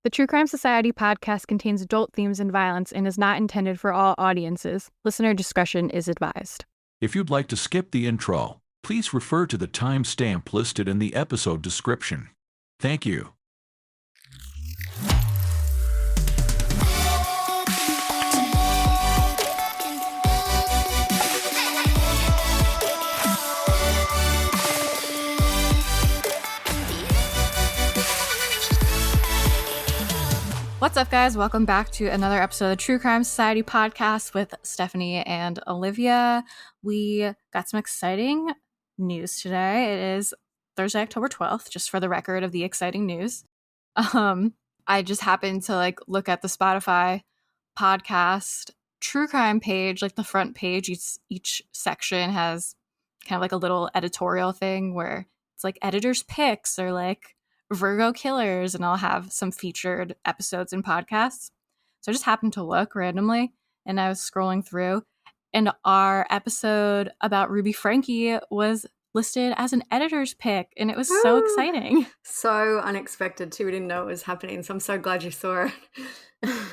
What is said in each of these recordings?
The True Crime Society podcast contains adult themes and violence and is not intended for all audiences. Listener discretion is advised. If you'd like to skip the intro, please refer to the timestamp listed in the episode description. Thank you. What's up, guys? Welcome back to another episode of the True Crime Society podcast with Stephanie and Olivia. We got some exciting news today. It is Thursday, October 12th, just for the record of the exciting news. I just happened to look at the Spotify podcast True Crime page, like the front page. Each section has kind of like a little editorial thing where it's like editor's picks or like Virgo killers, and I'll have some featured episodes and podcasts. So I just happened to look randomly and I was scrolling through, and our episode about Ruby Frankie was listed as an editor's pick, and it was so exciting. So unexpected too. We didn't know it was happening, so I'm so glad you saw it.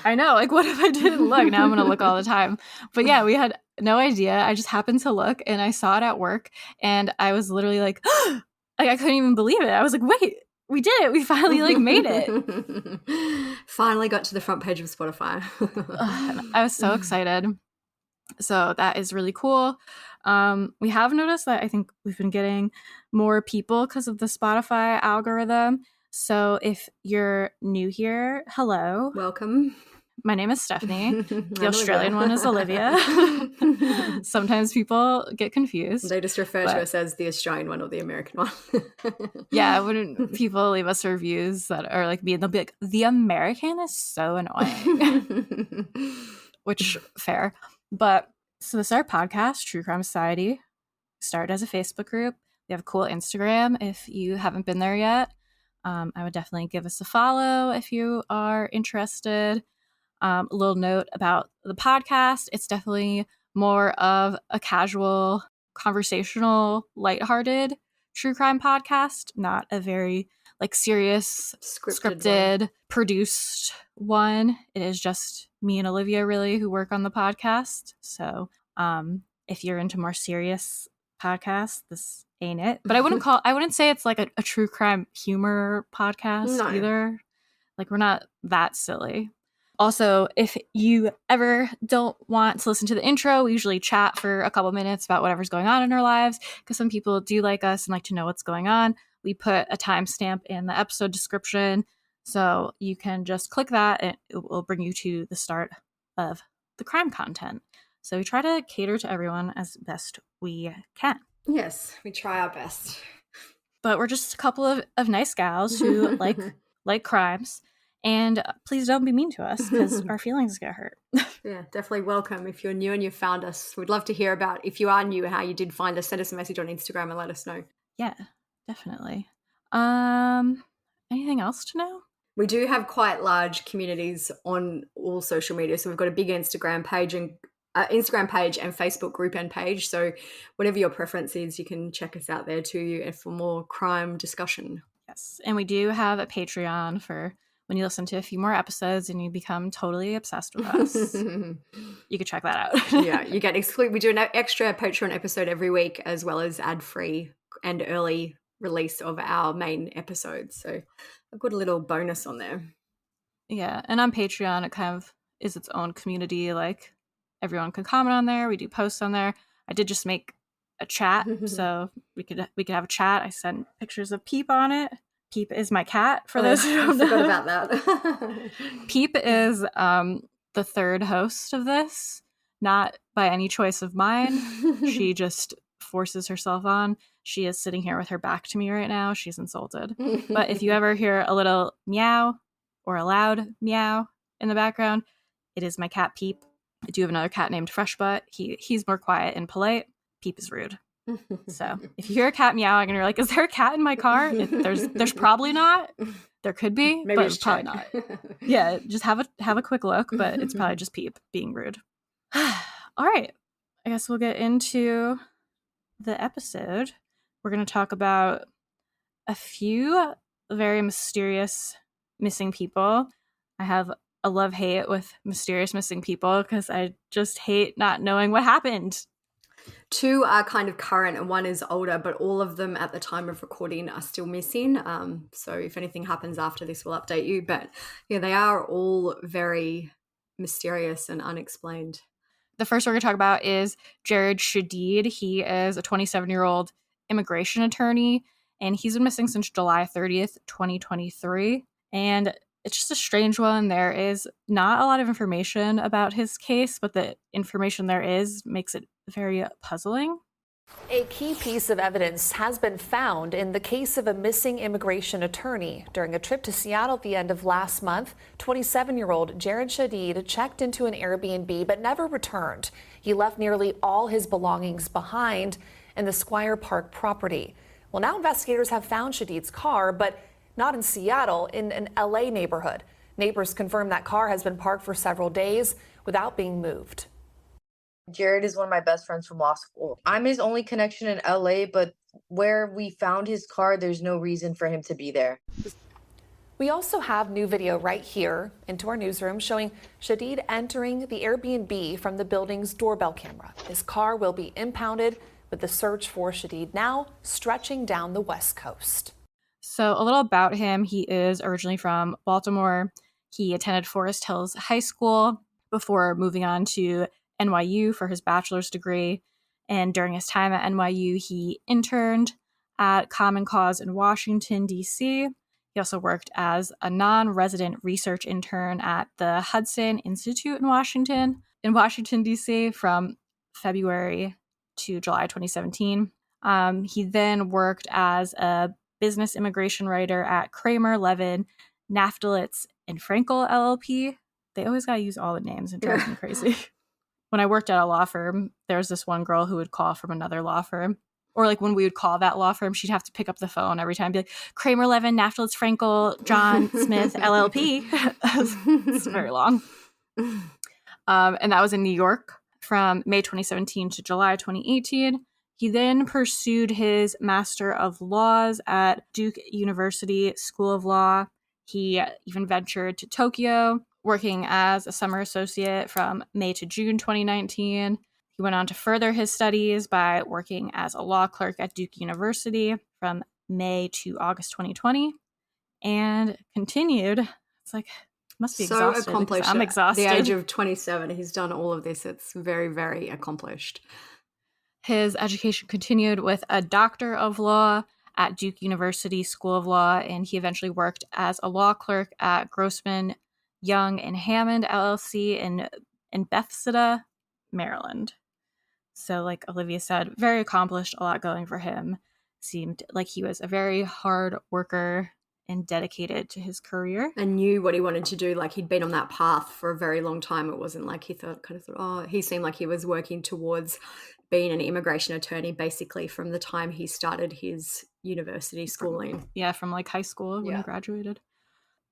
I know, what if I didn't look? Now I'm gonna look all the time. But yeah, we had no idea. I just happened to look and I saw it at work, and I was literally like I couldn't even believe it. I was like, wait, we did it. We finally made it. Finally got to the front page of Spotify. I was so excited. So that is really cool. We have noticed that I think we've been getting more people because of the Spotify algorithm. So if you're new here, hello. Welcome. My name is Stephanie. The Australian one is Olivia. Sometimes people get confused. They just refer to us as the Australian one or the American one. Yeah, when people leave us reviews that are like me, they'll be like, the American is so annoying. Which, fair. But so this is our podcast, True Crime Society. Started as a Facebook group. We have a cool Instagram if you haven't been there yet. I would definitely give us a follow if you are interested. A little note about the podcast. It's definitely more of a casual, conversational, lighthearted true crime podcast, not a very serious, scripted produced one. It is just me and Olivia really who work on the podcast. So if you're into more serious podcasts, this ain't it. But I wouldn't say it's like a true crime humor podcast either. We're not that silly. Also, if you ever don't want to listen to the intro, we usually chat for a couple minutes about whatever's going on in our lives, because some people do like us and like to know what's going on. We put a timestamp in the episode description, so you can just click that and it will bring you to the start of the crime content. So we try to cater to everyone as best we can. Yes, we try our best. But we're just a couple of nice gals who like crimes. And please don't be mean to us, because our feelings get hurt. Yeah, definitely welcome. If you're new and you found us, we'd love to hear about, if you are new, how you did find us. Send us a message on Instagram and let us know. Yeah, definitely. Anything else to know? We do have quite large communities on all social media. So we've got a big Instagram page and Facebook group and page. So whatever your preference is, you can check us out there too, and for more crime discussion. Yes, and we do have a Patreon for when you listen to a few more episodes and you become totally obsessed with us. You can check that out. Yeah, you get we do an extra Patreon episode every week, as well as ad-free and early release of our main episodes. So I've got a little bonus on there. Yeah, and on Patreon, it kind of is its own community. Everyone can comment on there. We do posts on there. I did just make a chat, so we could have a chat. I sent pictures of Peep on it. Peep is my cat, for those who don't know. I forgot about that. Peep is the third host of this, not by any choice of mine. She just forces herself on. She is sitting here with her back to me right now. She's insulted. But if you ever hear a little meow or a loud meow in the background, it is my cat Peep. I do have another cat named Freshbutt. He's more quiet and polite. Peep is rude. So if you hear a cat meowing and you're like, is there a cat in my car? There's probably not. There could be, maybe, but probably not. Yeah, just have a quick look, but it's probably just Peep being rude. All right, I guess we'll get into the episode. We're going to talk about a few very mysterious missing people. I have a love-hate with mysterious missing people because I just hate not knowing what happened. 2 are kind of current and 1 is older, but all of them at the time of recording are still missing. So if anything happens after this, we'll update you. But yeah, they are all very mysterious and unexplained. The first we're going to talk about is Jared Shadid. He is a 27-year-old immigration attorney, and he's been missing since July 30th, 2023. And it's just a strange one. There is not a lot of information about his case, but the information there is makes it very puzzling. A key piece of evidence has been found in the case of a missing immigration attorney. During a trip to Seattle at the end of last month, 27-year-old Jared Shadid checked into an Airbnb but never returned. He left nearly all his belongings behind in the Squire Park property. Well, now investigators have found Shadid's car, but not in Seattle, in an LA neighborhood. Neighbors confirm that car has been parked for several days without being moved. Jared is one of my best friends from law school. I'm his only connection in LA, but where we found his car, there's no reason for him to be there. We also have new video right here into our newsroom showing Shadid entering the Airbnb from the building's doorbell camera. His car will be impounded, with the search for Shadid now stretching down the West Coast. So a little about him. He is originally from Baltimore. He attended Forest Hills High School before moving on to NYU for his bachelor's degree. And during his time at NYU, he interned at Common Cause in Washington, D.C. He also worked as a non-resident research intern at the Hudson Institute in Washington, D.C. from February to July 2017. He then worked as a business immigration writer at Kramer, Levin, Naftalitz, and Frankel LLP. They always got to use all the names. It drives me crazy. When I worked at a law firm, there was this one girl who would call from another law firm. Or like when we would call that law firm, she'd have to pick up the phone every time and be like, Kramer, Levin, Naftalitz, Frankel, John Smith, LLP. It's very long. And that was in New York from May 2017 to July 2018. He then pursued his Master of Laws at Duke University School of Law. He even ventured to Tokyo, working as a summer associate from May to June 2019. He went on to further his studies by working as a law clerk at Duke University from May to August 2020, and continued. It's like, must be so exhausted. Accomplished. I'm exhausted. At the age of 27, he's done all of this. It's very, very accomplished. His education continued with a Doctor of Law at Duke University School of Law, and he eventually worked as a law clerk at Grossman, Young and Hammond LLC in Bethesda, Maryland. So like Olivia said, very accomplished, a lot going for him. Seemed like he was a very hard worker and dedicated to his career. And knew what he wanted to do. Like he'd been on that path for a very long time. It wasn't like he thought, oh, he seemed like he was working towards being an immigration attorney basically from the time he started his university schooling. Yeah, from like high school when he graduated.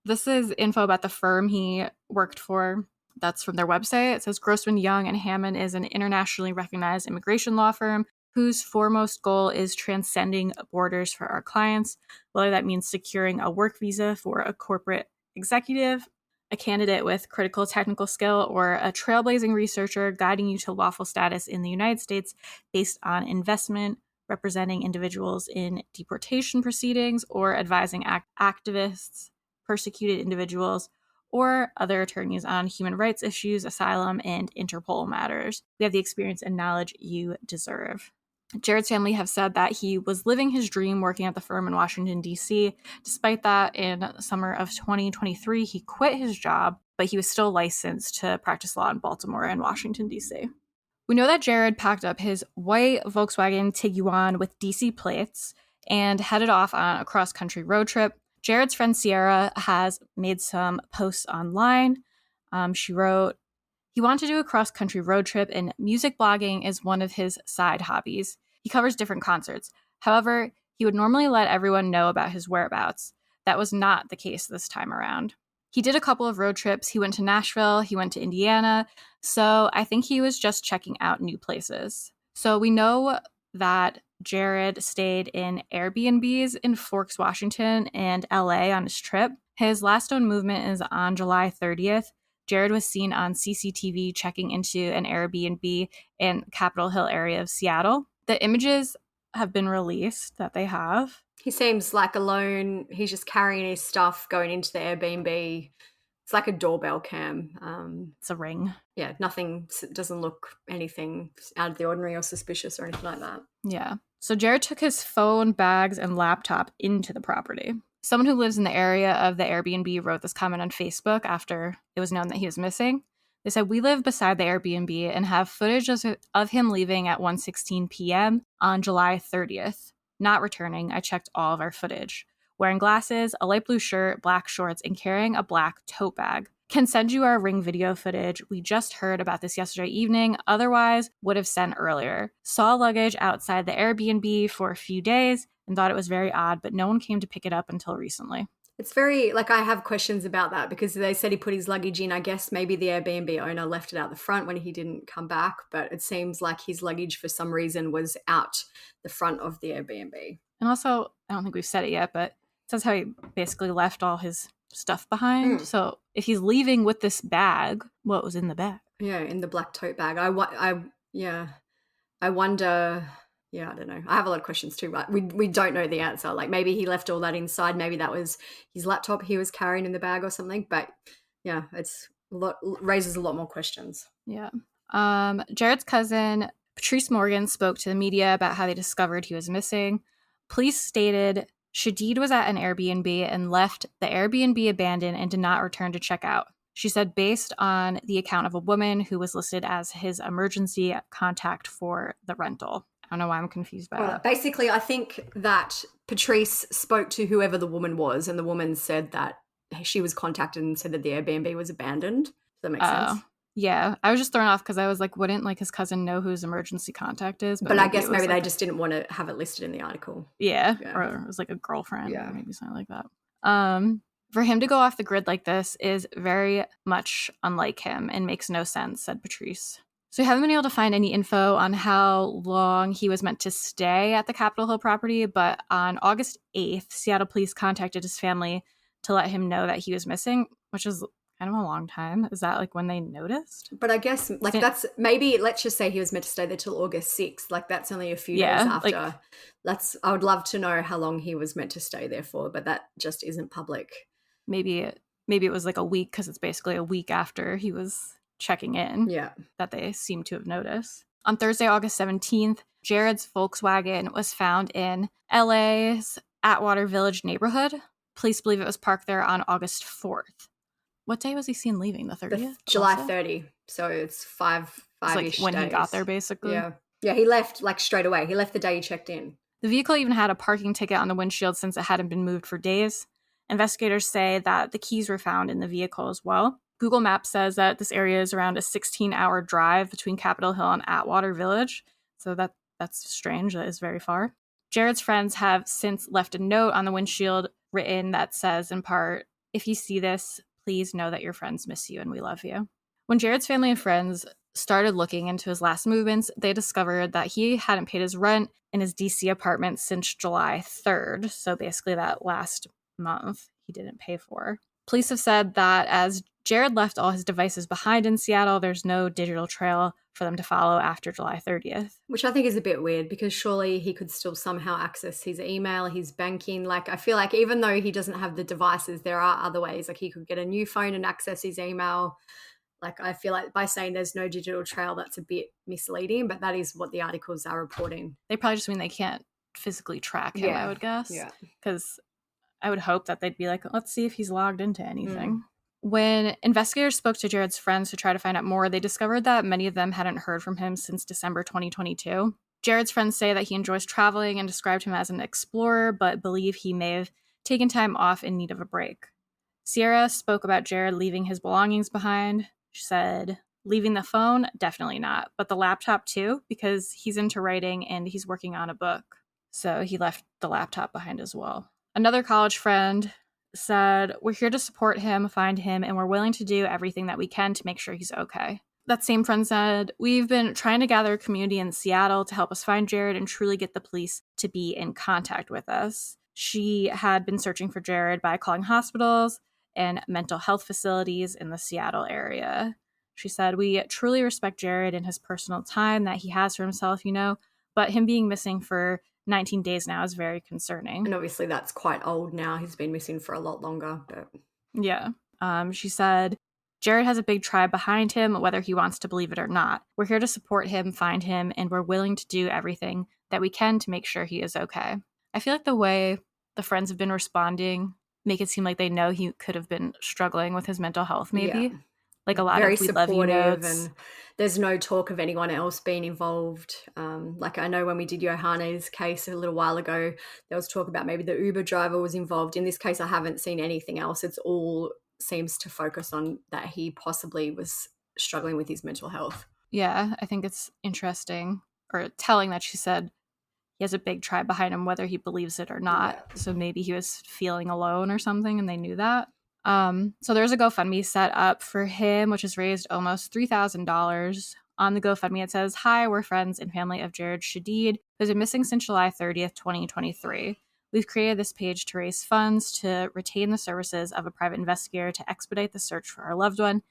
This is info about the firm he worked for. That's from their website. It says Grossman, Young and Hammond is an internationally recognized immigration law firm whose foremost goal is transcending borders for our clients, whether that means securing a work visa for a corporate executive, a candidate with critical technical skill, or a trailblazing researcher guiding you to lawful status in the United States based on investment, representing individuals in deportation proceedings, or advising activists, persecuted individuals, or other attorneys on human rights issues, asylum, and Interpol matters. We have the experience and knowledge you deserve. Jared's family have said that he was living his dream working at the firm in Washington, D.C. Despite that, in summer of 2023, he quit his job, but he was still licensed to practice law in Baltimore and Washington, D.C. We know that Jared packed up his white Volkswagen Tiguan with D.C. plates and headed off on a cross-country road trip. Jared's friend Sierra has made some posts online. She wrote, he wanted to do a cross-country road trip, and music blogging is one of his side hobbies. He covers different concerts. However, he would normally let everyone know about his whereabouts. That was not the case this time around. He did a couple of road trips. He went to Nashville. He went to Indiana. So I think he was just checking out new places. So we know that Jared stayed in Airbnbs in Forks, Washington, and LA on his trip. His last known movement is on July 30th. Jared was seen on CCTV checking into an Airbnb in Capitol Hill area of Seattle. The images have been released that they have. He seems like alone. He's just carrying his stuff, going into the Airbnb. It's like a doorbell cam. It's a ring. Yeah, nothing, doesn't look anything out of the ordinary or suspicious or anything like that. Yeah. So Jared took his phone, bags, and laptop into the property. Someone who lives in the area of the Airbnb wrote this comment on Facebook after it was known that he was missing. They said, "We live beside the Airbnb and have footage of him leaving at 1:16 p.m. on July 30th. Not returning. I checked all of our footage. Wearing glasses, a light blue shirt, black shorts, and carrying a black tote bag. Can send you our ring video footage. We just heard about this yesterday evening. Otherwise, would have sent earlier. Saw luggage outside the Airbnb for a few days and thought it was very odd, but no one came to pick it up until recently." It's very, like, I have questions about that because they said he put his luggage in. I guess maybe the Airbnb owner left it out the front when he didn't come back, but it seems like his luggage for some reason was out the front of the Airbnb. And also, I don't think we've said it yet, but it says how he basically left all his stuff behind. So if he's leaving with this bag, what was in the bag? Yeah, in the black tote bag. I wonder. Yeah, I don't know. I have a lot of questions too, but we don't know the answer. Like maybe he left all that inside. Maybe that was his laptop he was carrying in the bag or something. But yeah, raises a lot more questions. Yeah. Jared's cousin, Patrice Morgan, spoke to the media about how they discovered he was missing. Police stated Shadid was at an Airbnb and left the Airbnb abandoned and did not return to check out. She said based on the account of a woman who was listed as his emergency contact for the rental. I don't know why I'm confused by that. Basically, I think that Patrice spoke to whoever the woman was, and the woman said that she was contacted and said that the Airbnb was abandoned. Does that make sense? Yeah. I was just thrown off because I was like, wouldn't like his cousin know who his emergency contact is? But I guess maybe they just didn't want to have it listed in the article. Yeah. Or it was like a girlfriend or maybe something like that. For him to go off the grid like this is very much unlike him and makes no sense, said Patrice. So we haven't been able to find any info on how long he was meant to stay at the Capitol Hill property, but on August 8th, Seattle police contacted his family to let him know that he was missing, which is kind of a long time. Is that like when they noticed? But I guess like that's maybe, let's just say he was meant to stay there till August 6th. Like that's only a few days after. I would love to know how long he was meant to stay there for, but that just isn't public. Maybe it was like a week because it's basically a week after he was checking in that they seem to have noticed. On Thursday, August 17th, Jared's Volkswagen was found in LA's Atwater Village neighborhood. Police believe it was parked there on August 4th. What day was he seen leaving? The 30th? July 30. So it's five-ish like when days. He got there, basically. Yeah, he left like straight away. He left the day he checked in. The vehicle even had a parking ticket on the windshield since it hadn't been moved for days. Investigators say that the keys were found in the vehicle as well. Google Maps says that this area is around a 16-hour drive between Capitol Hill and Atwater Village. So that's strange. That is very far. Jared's friends have since left a note on the windshield written that says, in part, "If you see this, please know that your friends miss you and we love you." When Jared's family and friends started looking into his last movements, they discovered that he hadn't paid his rent in his DC apartment since July 3rd. So basically that last month he didn't pay for. Police have said that as Jared left all his devices behind in Seattle, there's no digital trail for them to follow after July 30th. Which I think is a bit weird because surely he could still somehow access his email, his banking. Like I feel like even though he doesn't have the devices, there are other ways. Like he could get a new phone and access his email. Like I feel like by saying there's no digital trail, that's a bit misleading, but that is what the articles are reporting. They probably just mean they can't physically track him, I would guess. Yeah. Because I would hope that they'd be like, let's see if he's logged into anything. When investigators spoke to Jared's friends to try to find out more, they discovered that many of them hadn't heard from him since December 2022. Jared's friends say that he enjoys traveling and described him as an explorer, but believe he may have taken time off in need of a break. Sierra spoke about Jared leaving his belongings behind. She said, leaving the phone? Definitely not. But the laptop too, because he's into writing and he's working on a book. So he left the laptop behind as well. Another college friend said, we're here to support him, find him, and we're willing to do everything that we can to make sure he's okay. That same friend said, we've been trying to gather a community in Seattle to help us find Jared and truly get the police to be in contact with us. She had been searching for Jared by calling hospitals, and mental health facilities in the Seattle area. She said, "We truly respect Jared and his personal time that he has for himself, but him being missing for 19 days now is very concerning." And obviously that's quite old now. He's been missing for a lot longer. But Yeah. She said, "Jared has a big tribe behind him, whether he wants to believe it or not. We're here to support him, find him, and we're willing to do everything that we can to make sure he is okay." I feel like the way the friends have been responding make it seem like they know he could have been struggling with his mental health, maybe. Yeah. Like a lot very of "we love you" supportive, notes. and there's no talk of anyone else being involved. Like I know when we did Johanne's case a little while ago, there was talk about maybe the Uber driver was involved. In this case, I haven't seen anything else. It's all seems to focus on that he possibly was struggling with his mental health. Yeah, I think it's interesting or telling that she said he has a big tribe behind him, whether he believes it or not. Yeah. So maybe he was feeling alone or something, and they knew that. So there's a GoFundMe set up for him, which has raised almost $3,000. On the GoFundMe, it says, "Hi, we're friends and family of Jared Shadid, who's been missing since July 30th, 2023. We've created this page to raise funds to retain the services of a private investigator to expedite the search for our loved one.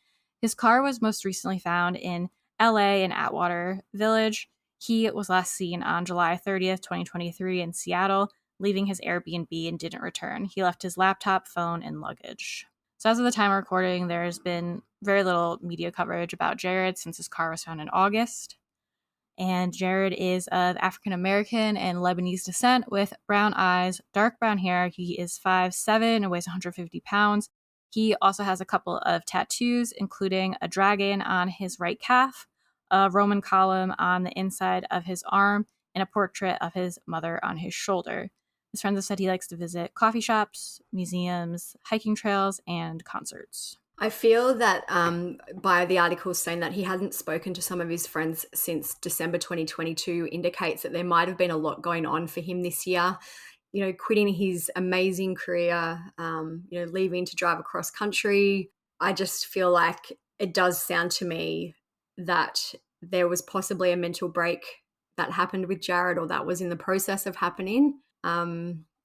His car was most recently found in LA in Atwater Village. He was last seen on July 30th, 2023 in Seattle, leaving his Airbnb and didn't return. He left his laptop, phone, and luggage." So as of the time of recording, there's been very little media coverage about Jared since his car was found in August. And Jared is of African American and Lebanese descent with brown eyes, dark brown hair. He is 5'7" and weighs 150 pounds. He also has a couple of tattoos, including a dragon on his right calf, a Roman column on the inside of his arm, and a portrait of his mother on his shoulder. His friends have said he likes to visit coffee shops, museums, hiking trails, and concerts. I feel that by the articles saying that he hadn't spoken to some of his friends since December 2022 indicates that there might have been a lot going on for him this year. Quitting his amazing career, leaving to drive across country. I just feel like it does sound to me that there was possibly a mental break that happened with Jared, or that was in the process of happening.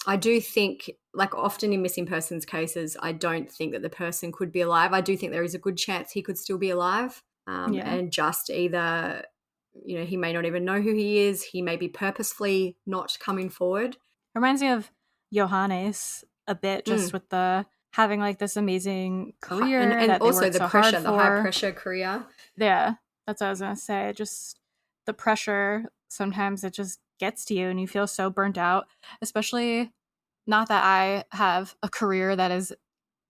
I do think, like often in missing persons cases, I don't think that the person could be alive. I do think there is a good chance he could still be alive. And just either, he may not even know who he is. He may be purposefully not coming forward. Reminds me of Johannes a bit, just with the having like this amazing career and that they also worked the so pressure, hard the for. high pressure career. Yeah, that's what I was gonna say. Just the pressure, sometimes it just gets to you and you feel so burnt out, especially not that I have a career that is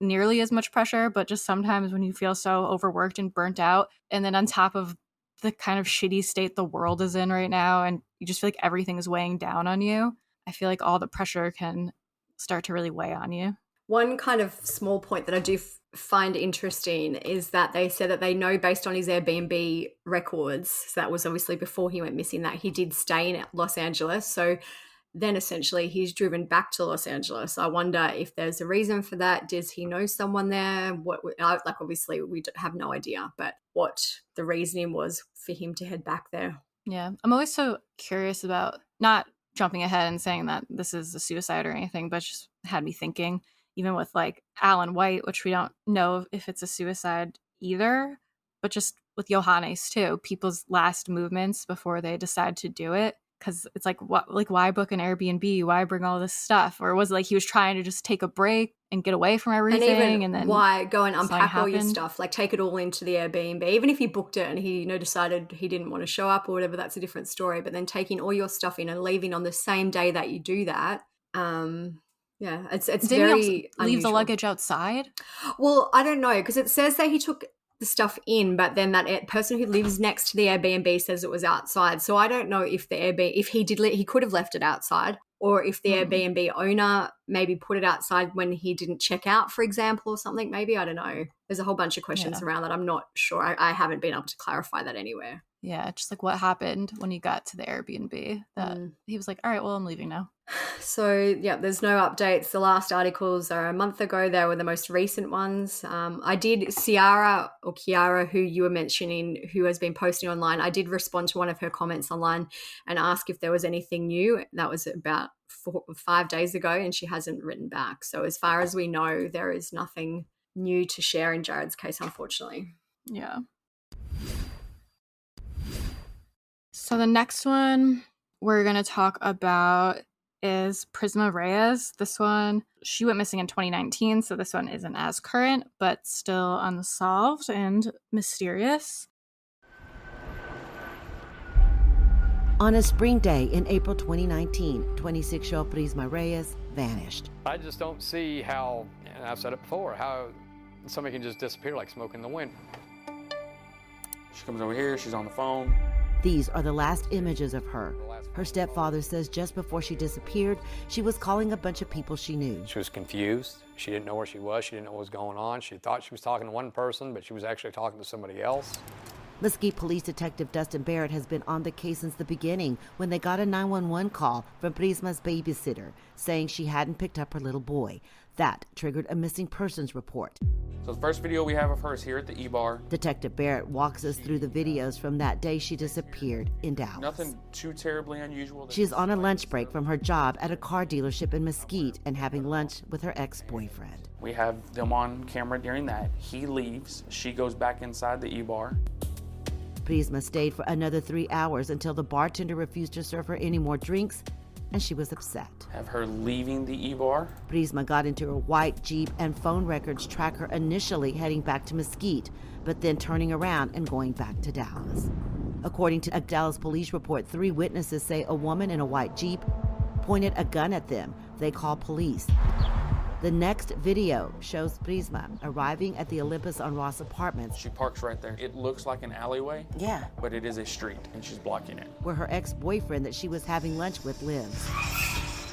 nearly as much pressure, but just sometimes when you feel so overworked and burnt out, and then on top of the kind of shitty state the world is in right now, and you just feel like everything is weighing down on you, I feel like all the pressure can start to really weigh on you. One kind of small point that I do find interesting is that they said that they know based on his Airbnb records, so that was obviously before he went missing, that he did stay in Los Angeles. So then essentially he's driven back to Los Angeles. I wonder if there's a reason for that. Does he know someone there? Obviously we have no idea, but what the reasoning was for him to head back there. Yeah, I'm always so curious about, not jumping ahead and saying that this is a suicide or anything, but just had me thinking, even with like Alan White, which we don't know if it's a suicide either, but just with Johannes too, people's last movements before they decide to do it. Because it's like, what, like, why book an Airbnb? Why bring all this stuff? Or was it like he was trying to just take a break and get away from everything? And even then why go and unpack all your happened? stuff, like take it all into the Airbnb. Even if you booked it and he decided he didn't want to show up or whatever, that's a different story. But then taking all your stuff in and leaving on the same day that you do that, it's Did very he leave unusual. the luggage outside? Well, I don't know, because it says that he took the stuff in, but then that person who lives next to the Airbnb says it was outside. So I don't know if the Airbnb, if he did, he could have left it outside, or if the Airbnb owner maybe put it outside when he didn't check out, for example, or something. Maybe, I don't know. There's a whole bunch of questions around that. I'm not sure. I haven't been able to clarify that anywhere. Yeah, just like what happened when you got to the Airbnb that he was like, all right, well, I'm leaving now. So, yeah, there's no updates. The last articles are a month ago. They were the most recent ones. I did, Kiara, who you were mentioning, who has been posting online, I did respond to one of her comments online and ask if there was anything new. That was about 5 days ago, and she hasn't written back. So as far as we know, there is nothing new to share in Jared's case, unfortunately. Yeah. So the next one we're going to talk about is Prisma Reyes. This one, she went missing in 2019, so this one isn't as current, but still unsolved and mysterious. On a spring day in April 2019, 26-year-old Prisma Reyes vanished. I just don't see how, and I've said it before, how somebody can just disappear like smoke in the wind. She comes over here, she's on the phone. These are the last images of her. Her stepfather says just before she disappeared, she was calling a bunch of people she knew. She was confused. She didn't know where she was. She didn't know what was going on. She thought she was talking to one person, but she was actually talking to somebody else. Mesquite Police Detective Dustin Barrett has been on the case since the beginning when they got a 911 call from Prisma's babysitter saying she hadn't picked up her little boy. That triggered a missing persons report. So the first video we have of her is here at the E-Bar. Detective Barrett walks us through the videos from that day she disappeared in Dallas. Nothing too terribly unusual. She is on a lunch break from her job at a car dealership in Mesquite and having lunch with her ex-boyfriend. We have them on camera during that. He leaves. She goes back inside the E-Bar. Prisma stayed for another 3 hours until the bartender refused to serve her any more drinks, and she was upset. Have her leaving the E-Bar. Prisma got into her white Jeep, and phone records track her initially heading back to Mesquite, but then turning around and going back to Dallas. According to a Dallas police report, 3 witnesses say a woman in a white Jeep pointed a gun at them. They called police. The next video shows Prisma arriving at the Olympus on Ross Apartments. She parks right there. It looks like an alleyway. Yeah. But it is a street, and she's blocking it. Where her ex-boyfriend that she was having lunch with lives.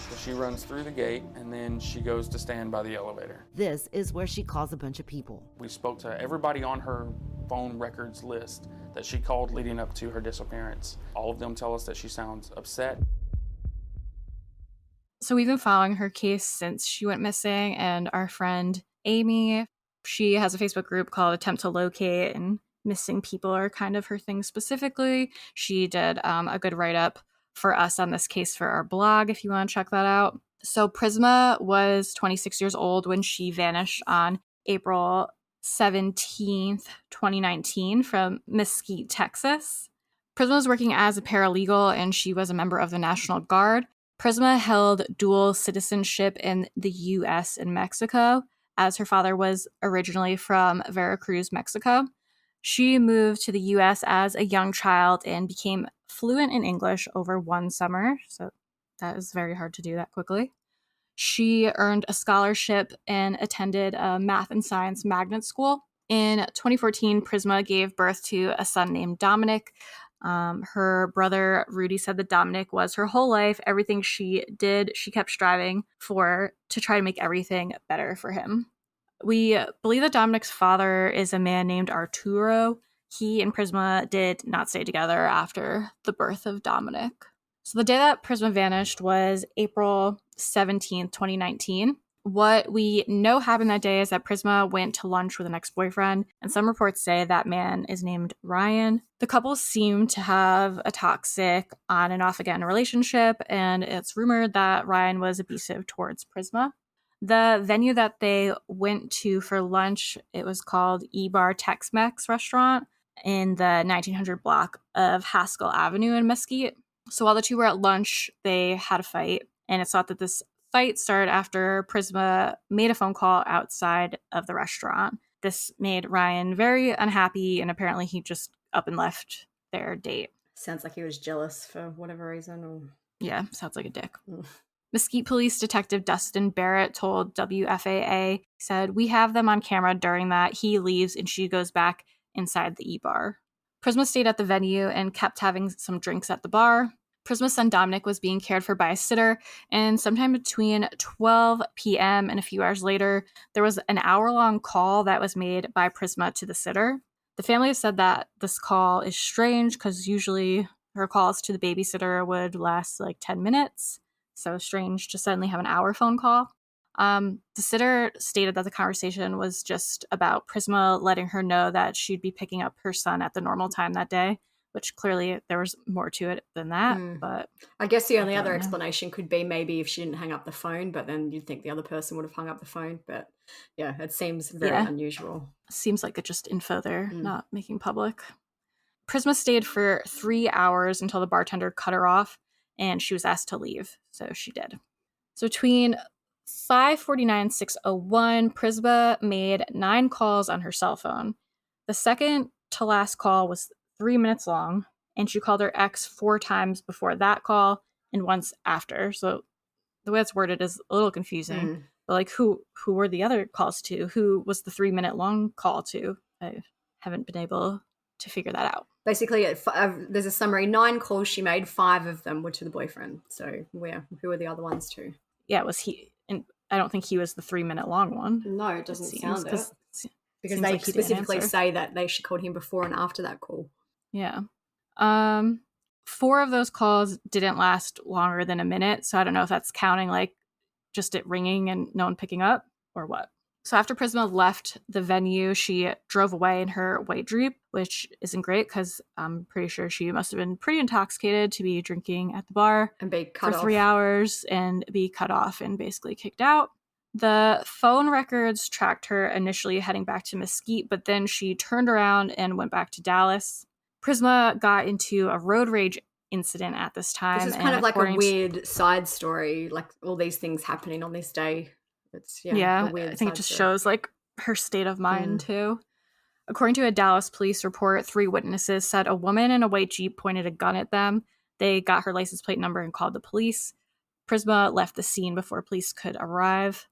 So she runs through the gate, and then she goes to stand by the elevator. This is where she calls a bunch of people. We spoke to everybody on her phone records list that she called leading up to her disappearance. All of them tell us that she sounds upset. So we've been following her case since she went missing, and our friend Amy, she has a Facebook group called Attempt to Locate, and missing people are kind of her thing specifically. She did a good write-up for us on this case for our blog, if you want to check that out. So Prisma was 26 years old when she vanished on April 17th, 2019 from Mesquite, Texas. Prisma was working as a paralegal, and she was a member of the National Guard. Prisma held dual citizenship in the U.S. and Mexico, as her father was originally from Veracruz, Mexico. She moved to the U.S. as a young child and became fluent in English over one summer, so that is very hard to do that quickly. She earned a scholarship and attended a math and science magnet school. In 2014, Prisma gave birth to a son named Dominic. Her brother Rudy said that Dominic was her whole life. Everything she did, she kept striving for to try to make everything better for him. We believe that Dominic's father is a man named Arturo. He and Prisma did not stay together after the birth of Dominic. So the day that Prisma vanished was April 17th, 2019. What we know happened that day is that Prisma went to lunch with an ex-boyfriend, and some reports say that man is named Ryan. The couple seem to have a toxic on and off again relationship, and it's rumored that Ryan was abusive towards Prisma. The venue that they went to for lunch, it was called E-Bar Tex-Mex Restaurant in the 1900 block of Haskell Avenue in Mesquite. So while the two were at lunch, they had a fight, and it's thought that this fight started after Prisma made a phone call outside of the restaurant. This made Ryan very unhappy, and apparently he just up and left their date. Sounds like he was jealous for whatever reason. Or... Yeah, sounds like a dick. Mesquite Police Detective Dustin Barrett told WFAA, said, "We have them on camera during that. He leaves and she goes back inside the E-Bar." Prisma stayed at the venue and kept having some drinks at the bar. Prisma's son Dominic was being cared for by a sitter, and sometime between 12 p.m. and a few hours later, there was an hour-long call that was made by Prisma to the sitter. The family has said that this call is strange because usually her calls to the babysitter would last like 10 minutes, so strange to suddenly have an hour phone call. The sitter stated that the conversation was just about Prisma letting her know that she'd be picking up her son at the normal time that day. which clearly there was more to it than that. But I guess the only I other don't know. explanation could be maybe if she didn't hang up the phone, but then you'd think the other person would have hung up the phone. But yeah, it seems very Yeah. unusual. Seems like it's just info they're not making public. Prisma stayed for 3 hours until the bartender cut her off, and she was asked to leave, so she did. So between 5:49 and 6:01, Prisma made 9 calls on her cell phone. The second to last call was 3 minutes long, and she called her ex 4 times before that call and once after. So the way it's worded is a little confusing. But like, who were the other calls to? Who was the 3-minute long call to? I haven't been able to figure that out. Basically, there's a summary. 9 calls she made, 5 of them were to the boyfriend. So who are the other ones to? Yeah, was he? And I don't think he was the 3-minute long one. No, it doesn't sound it. Because seems they like he didn't specifically answer. say that she called him before and after that call. Yeah. 4 of those calls didn't last longer than a minute, so I don't know if that's counting like just it ringing and no one picking up or what. So after Prisma left the venue, she drove away in her white Jeep, which isn't great because I'm pretty sure she must have been pretty intoxicated to be drinking at the bar And be cut for off. 3 hours and be cut off and basically kicked out. The phone records tracked her initially heading back to Mesquite, but then she turned around and went back to Dallas. Prisma got into a road rage incident at this time. This is kind of like a weird side story, like all these things happening on this day. It's a weird I think it just story. shows like her state of mind too. According to a Dallas police report, 3 witnesses said a woman in a white Jeep pointed a gun at them. They got her license plate number and called the police. Prisma left the scene before police could arrive.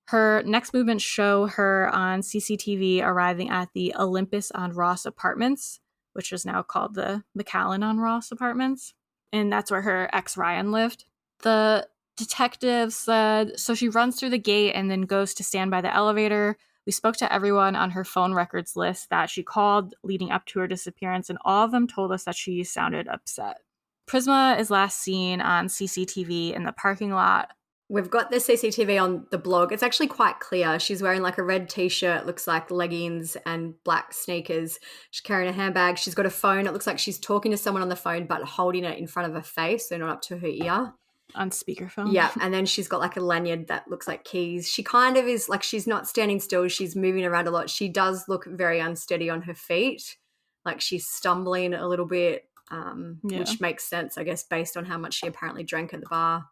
Her next movements show her on CCTV arriving at the Olympus on Ross Apartments, which is now called the McAllen on Ross Apartments. And that's where her ex Ryan lived. The detective said, so she runs through the gate and then goes to stand by the elevator. We spoke to everyone on her phone records list that she called leading up to her disappearance, and all of them told us that she sounded upset. Prisma is last seen on CCTV in the parking lot. We've got the CCTV on the blog. It's actually quite clear. She's wearing like a red t-shirt, looks like leggings and black sneakers. She's carrying a handbag. She's got a phone. It looks like she's talking to someone on the phone, but holding it in front of her face, so not up to her ear. On speakerphone. Yeah, and then she's got like a lanyard that looks like keys. She kind of is like, she's not standing still. She's moving around a lot. She does look very unsteady on her feet. Like she's stumbling a little bit, which makes sense, I guess, based on how much she apparently drank at the bar.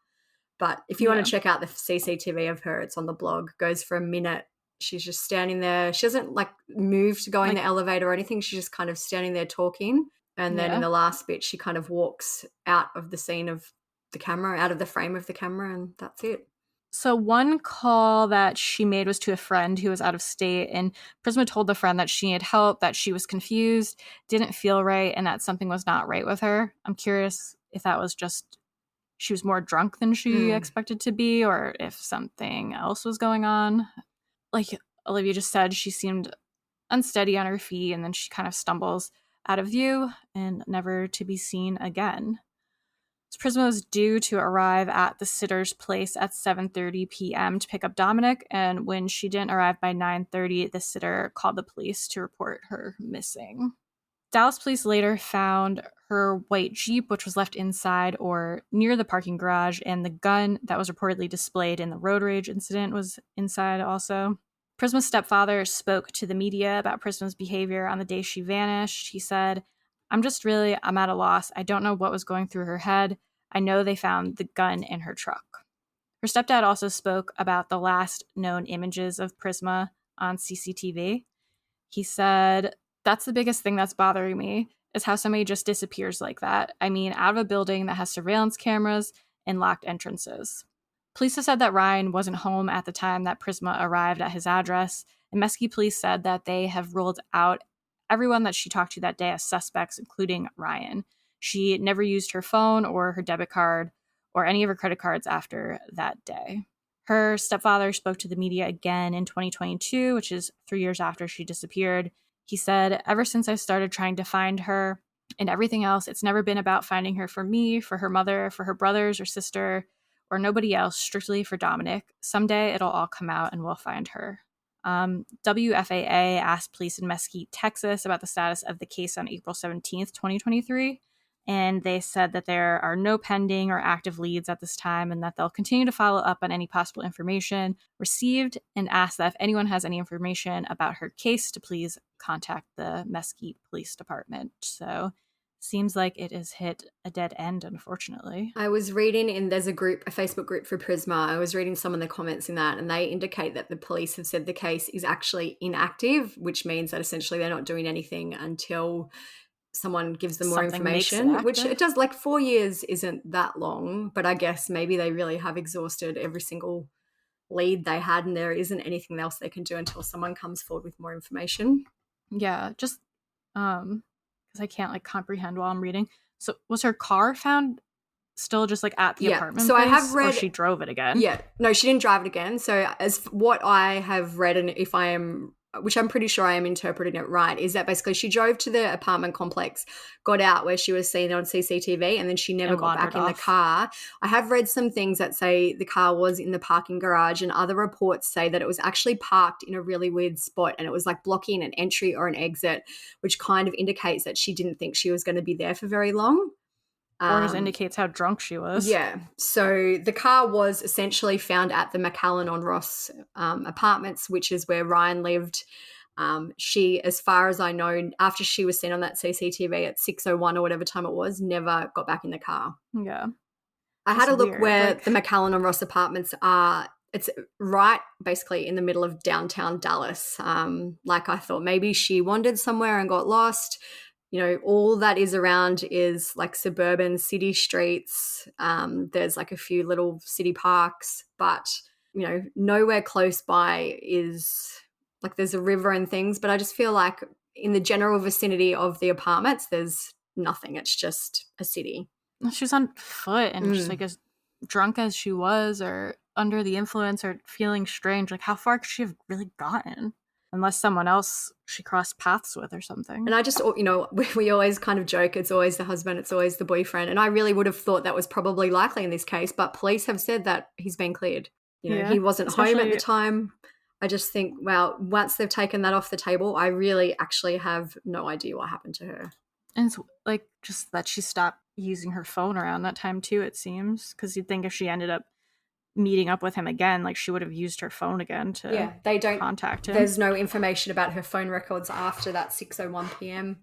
But if you want to check out the CCTV of her, it's on the blog. Goes for a minute. She's just standing there. She doesn't like move to go in the elevator or anything. She's just kind of standing there talking. And then in the last bit, she kind of walks out of the scene of the camera, out of the frame of the camera, and that's it. So one call that she made was to a friend who was out of state, and Prisma told the friend that she needed help, that she was confused, didn't feel right, and that something was not right with her. I'm curious if that was just she was more drunk than she expected to be, or if something else was going on. Like Olivia just said, she seemed unsteady on her feet, and then she kind of stumbles out of view and never to be seen again. Prisma was due to arrive at the sitter's place at 7:30 p.m. to pick up Dominic, and when she didn't arrive by 9:30, the sitter called the police to report her missing. Dallas police later found her white Jeep, which was left inside or near the parking garage, and the gun that was reportedly displayed in the road rage incident was inside also. Prisma's stepfather spoke to the media about Prisma's behavior on the day she vanished. He said, I'm at a loss. I don't know what was going through her head. I know they found the gun in her truck. Her stepdad also spoke about the last known images of Prisma on CCTV. He said, that's the biggest thing that's bothering me, is how somebody just disappears like that. I mean, out of a building that has surveillance cameras and locked entrances. Police have said that Ryan wasn't home at the time that Prisma arrived at his address, and Mesquite police said that they have ruled out everyone that she talked to that day as suspects, including Ryan. She never used her phone or her debit card or any of her credit cards after that day. Her stepfather spoke to the media again in 2022, which is 3 years after she disappeared. He said, ever since I started trying to find her and everything else, it's never been about finding her for me, for her mother, for her brothers or sister, or nobody else, strictly for Dominic. Someday it'll all come out and we'll find her. WFAA asked police in Mesquite, Texas about the status of the case on April 17th, 2023. And they said that there are no pending or active leads at this time and that they'll continue to follow up on any possible information received and ask that if anyone has any information about her case to please contact the Mesquite Police Department. So seems like it has hit a dead end, unfortunately. I was reading there's a Facebook group for Prisma. I was reading some of the comments in that, and they indicate that the police have said the case is actually inactive, which means that essentially they're not doing anything until someone gives them more information, which it does. Like 4 years isn't that long, but I guess maybe they really have exhausted every single lead they had and there isn't anything else they can do until someone comes forward with more information. Yeah, just because I can't like comprehend while I'm reading. So was her car found still just like at the apartment so place, I have read, or she drove it again? Yeah, no, she didn't drive it again. So as what I have read, and if I am, which I'm pretty sure I am interpreting it right, is that basically she drove to the apartment complex, got out where she was seen on CCTV, and then she never got back in the car. I have read some things that say the car was in the parking garage, and other reports say that it was actually parked in a really weird spot and it was like blocking an entry or an exit, which kind of indicates that she didn't think she was going to be there for very long. Or just indicates how drunk she was. Yeah. So the car was essentially found at the McAllen on Ross apartments, which is where Ryan lived. She, as far as I know, after she was seen on that CCTV at 6:01 or whatever time it was, never got back in the car. Yeah. I had a look where the McAllen on Ross apartments are. It's right basically in the middle of downtown Dallas. Like I thought maybe she wandered somewhere and got lost. You know, all that is around is like suburban city streets. There's like a few little city parks, but, you know, nowhere close by is like there's a river and things. But I just feel like in the general vicinity of the apartments, there's nothing. It's just a city. She was on foot and just like as drunk as she was or under the influence or feeling strange. Like how far could she have really gotten? Unless someone else she crossed paths with or something. And I just, you know, we always kind of joke, it's always the husband, it's always the boyfriend. And I really would have thought that was probably likely in this case, but police have said that he's been cleared. You know, he wasn't home at the time. I just think, wow, once they've taken that off the table, I really actually have no idea what happened to her. And it's like just that she stopped using her phone around that time too, it seems. Because you'd think if she ended up meeting up with him again, like she would have used her phone again to they don't contact him. There's no information about her phone records after that 6:01 p.m.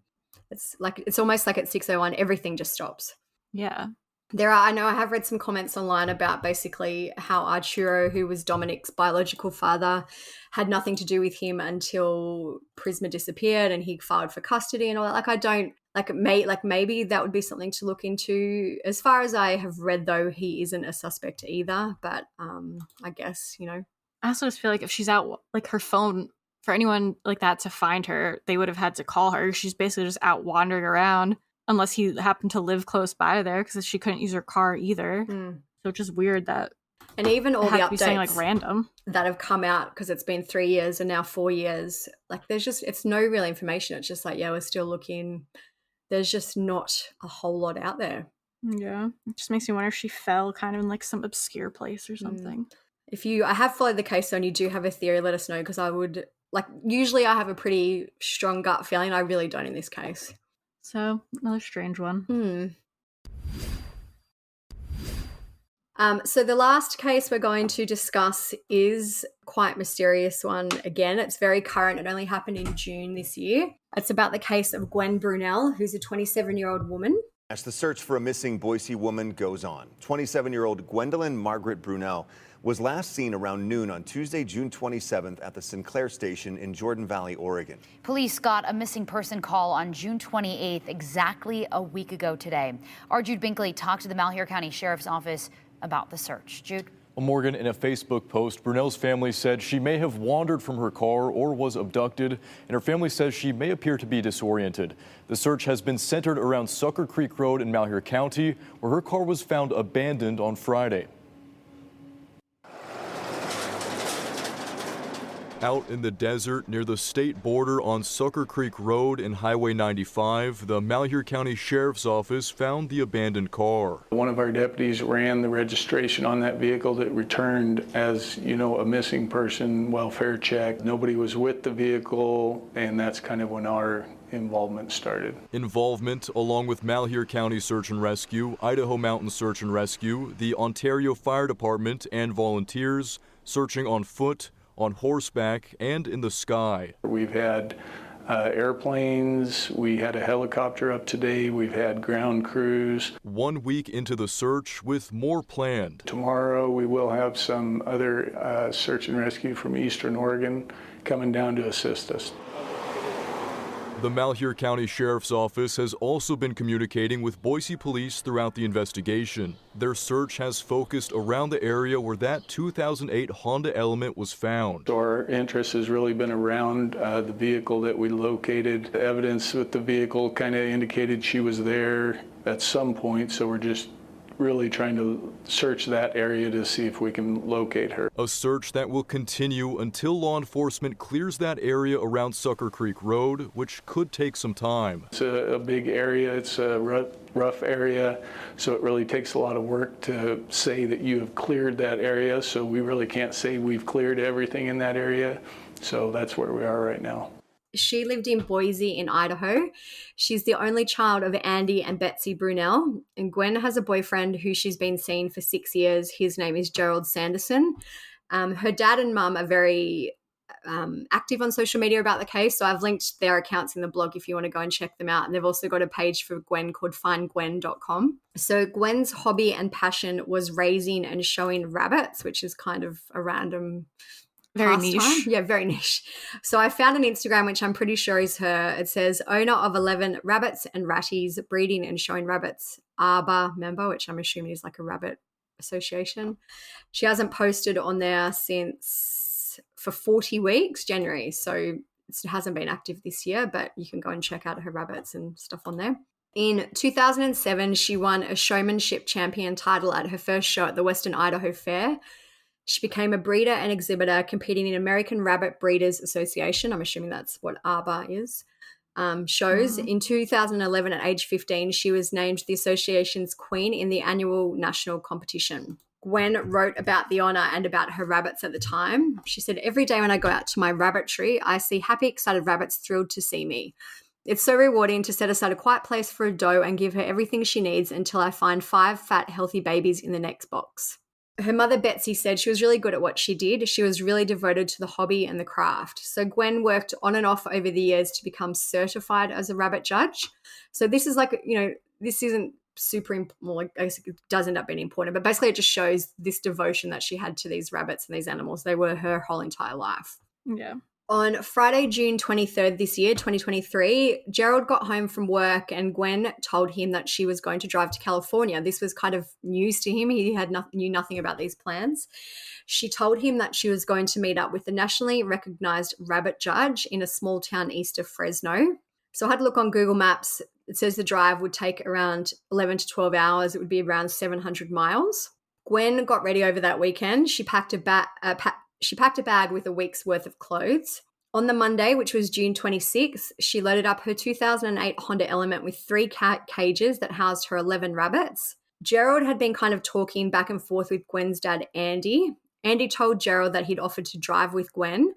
It's almost like at 6:01 everything just stops. Yeah. I know I have read some comments online about basically how Arturo, who was Dominic's biological father, had nothing to do with him until Prisma disappeared and he filed for custody and all that. Like I don't maybe that would be something to look into. As far as I have read, though, he isn't a suspect either. But I guess, you know. I also just feel like if she's out, like her phone, for anyone like that to find her, they would have had to call her. She's basically just out wandering around unless he happened to live close by there because she couldn't use her car either. So it's just weird that. And even all the updates like random that have come out because it's been 3 years and now 4 years, like it's no real information. It's just like, yeah, we're still looking. There's just not a whole lot out there. Yeah. It just makes me wonder if she fell kind of in like some obscure place or something. I have followed the case and you do have a theory, let us know, because I would, like, usually I have a pretty strong gut feeling. I really don't in this case. So, another strange one. So the last case we're going to discuss is quite mysterious one again. It's very current. It only happened in June this year. It's about the case of Gwen Brunelle, who's a 27-year-old woman. As the search for a missing Boise woman goes on, 27-year-old Gwendolyn Margaret Brunelle was last seen around noon on Tuesday, June 27th at the Sinclair station in Jordan Valley, Oregon. Police got a missing person call on June 28th, exactly a week ago today. Our Jude Binkley talked to the Malheur County Sheriff's Office about the search. Jude? Well, Morgan, in a Facebook post, Brunelle's family said she may have wandered from her car or was abducted, and her family says she may appear to be disoriented. The search has been centered around Sucker Creek Road in Malheur County, where her car was found abandoned on Friday. Out in the desert near the state border on Sucker Creek Road and Highway 95, the Malheur County Sheriff's Office found the abandoned car. One of our deputies ran the registration on that vehicle that returned as, a missing person welfare check. Nobody was with the vehicle, and that's kind of when our involvement started. Involvement along with Malheur County Search and Rescue, Idaho Mountain Search and Rescue, the Ontario Fire Department, and volunteers searching on foot, on horseback, and in the sky. We've had airplanes, we had a helicopter up today, we've had ground crews. 1 week into the search with more planned. Tomorrow we will have some other search and rescue from Eastern Oregon coming down to assist us. The Malheur County Sheriff's Office has also been communicating with Boise police throughout the investigation. Their search has focused around the area where that 2008 Honda Element was found. So our interest has really been around the vehicle that we located. The evidence with the vehicle kind of indicated she was there at some point, so we're just really trying to search that area to see if we can locate her. A search that will continue until law enforcement clears that area around Sucker Creek Road, which could take some time. It's a big area, it's a rough area, so it really takes a lot of work to say that you have cleared that area, so we really can't say we've cleared everything in that area, so that's where we are right now. She lived in Boise in Idaho. She's the only child of Andy and Betsy Brunelle. And Gwen has a boyfriend who she's been seeing for 6 years. His name is Gerald Sanderson. Her dad and mum are very active on social media about the case. So I've linked their accounts in the blog if you want to go and check them out. And they've also got a page for Gwen called findgwen.com. So Gwen's hobby and passion was raising and showing rabbits, which is kind of a random very pastime. niche. Yeah, very niche. So I found an Instagram, which I'm pretty sure is her. It says, owner of 11 rabbits and ratties, breeding and showing rabbits, ARBA member, which I'm assuming is like a rabbit association. She hasn't posted on there for 40 weeks, January. So it hasn't been active this year, but you can go and check out her rabbits and stuff on there. In 2007, she won a showmanship champion title at her first show at the Western Idaho Fair. She became a breeder and exhibitor competing in American Rabbit Breeders Association. I'm assuming that's what ARBA is. Shows. In 2011, at age 15, she was named the association's queen in the annual national competition. Gwen wrote about the honor and about her rabbits at the time. She said, every day when I go out to my rabbitry, I see happy, excited rabbits thrilled to see me. It's so rewarding to set aside a quiet place for a doe and give her everything she needs until I find 5 fat, healthy babies in the next box. Her mother, Betsy, said she was really good at what she did. She was really devoted to the hobby and the craft. So Gwen worked on and off over the years to become certified as a rabbit judge. So this is like, this isn't super important. Well, I guess it does end up being important, but basically it just shows this devotion that she had to these rabbits and these animals. They were her whole entire life. Yeah. On Friday, June 23rd this year, 2023, Gerald got home from work and Gwen told him that she was going to drive to California. This was kind of news to him. He knew nothing about these plans. She told him that she was going to meet up with the nationally recognized rabbit judge in a small town east of Fresno. So I had a look on Google Maps. It says the drive would take around 11 to 12 hours. It would be around 700 miles. Gwen got ready over that weekend. She packed a bag with a week's worth of clothes. On the Monday, which was June 26th, she loaded up her 2008 Honda Element with 3 cages that housed her 11 rabbits. Gerald had been kind of talking back and forth with Gwen's dad, Andy. Andy told Gerald that he'd offered to drive with Gwen.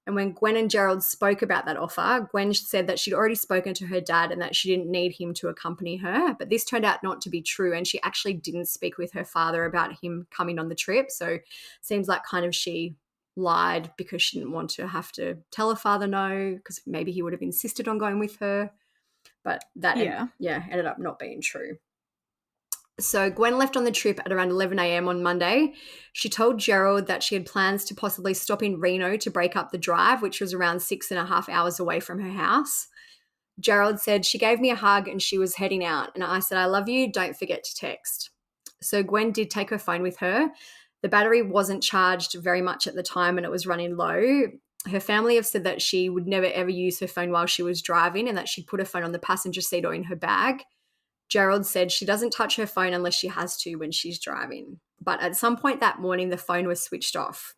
And when Gwen and Gerald spoke about that offer, Gwen said that she'd already spoken to her dad and that she didn't need him to accompany her. But this turned out not to be true, and she actually didn't speak with her father about him coming on the trip. So it seems like kind of she lied because she didn't want to have to tell her father no, because maybe he would have insisted on going with her. But that ended up not being true. So Gwen left on the trip at around 11 a.m. on Monday. She told Gerald that she had plans to possibly stop in Reno to break up the drive, which was around 6.5 hours away from her house. Gerald said, she gave me a hug and she was heading out. And I said, I love you. Don't forget to text. So Gwen did take her phone with her. The battery wasn't charged very much at the time and it was running low. Her family have said that she would never ever use her phone while she was driving and that she'd put her phone on the passenger seat or in her bag. Gerald said she doesn't touch her phone unless she has to when she's driving. But at some point that morning, the phone was switched off.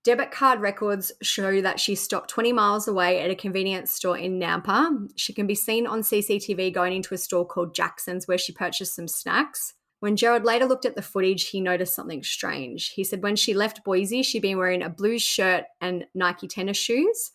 Debit card records show that she stopped 20 miles away at a convenience store in Nampa. She can be seen on CCTV going into a store called Jackson's where she purchased some snacks. When Gerald later looked at the footage, he noticed something strange. He said when she left Boise, she'd been wearing a blue shirt and Nike tennis shoes.